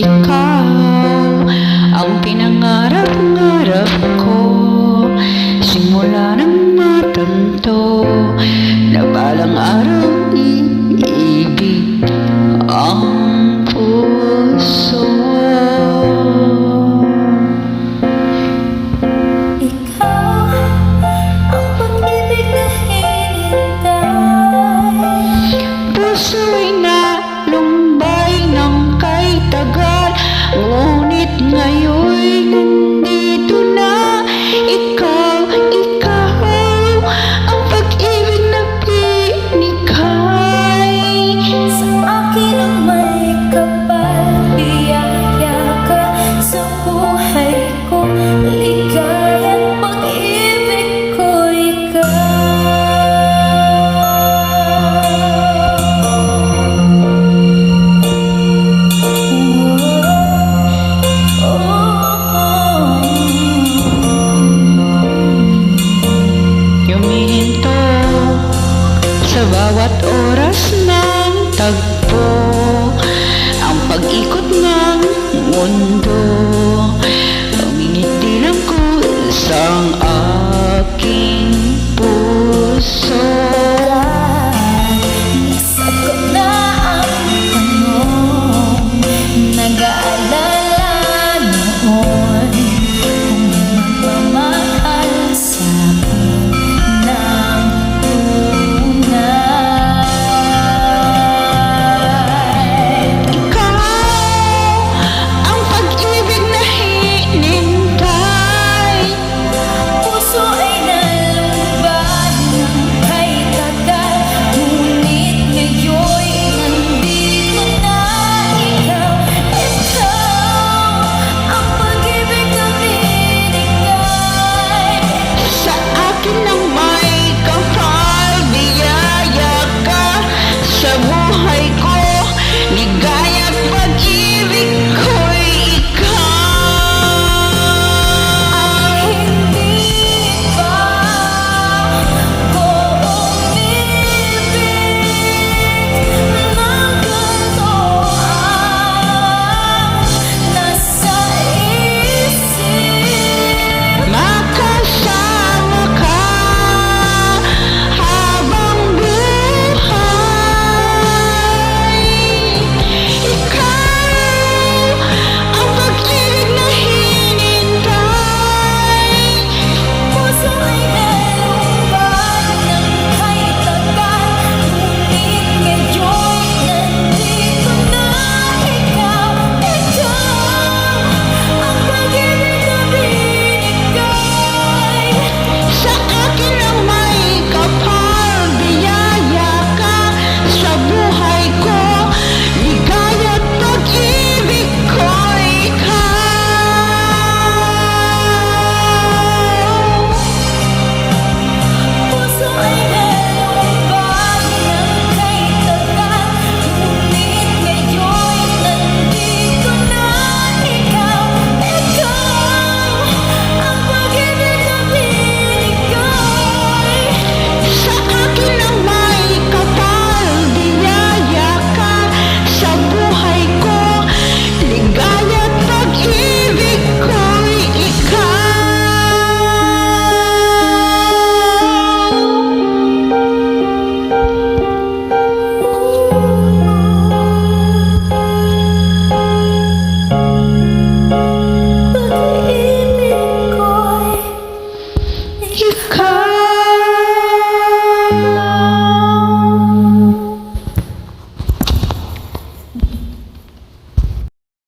ikaw ang pinangarap-ngarap ko. Simula nang matanto na balang araw iibig ang puso. Ikaw ang pag-ibig na hinintay. Puso'y nalumbay ng kay tagal, ngunit ngayon'y nandito na. Ikaw ang pag-ibig na pinikay. Sa akin ang may kapal, biyaya ka sa buhay ko. Ligaya't pag-ibig ko ikaw. Humihinto sa bawat oras ng tagpo ang pag-ikot ng mundo.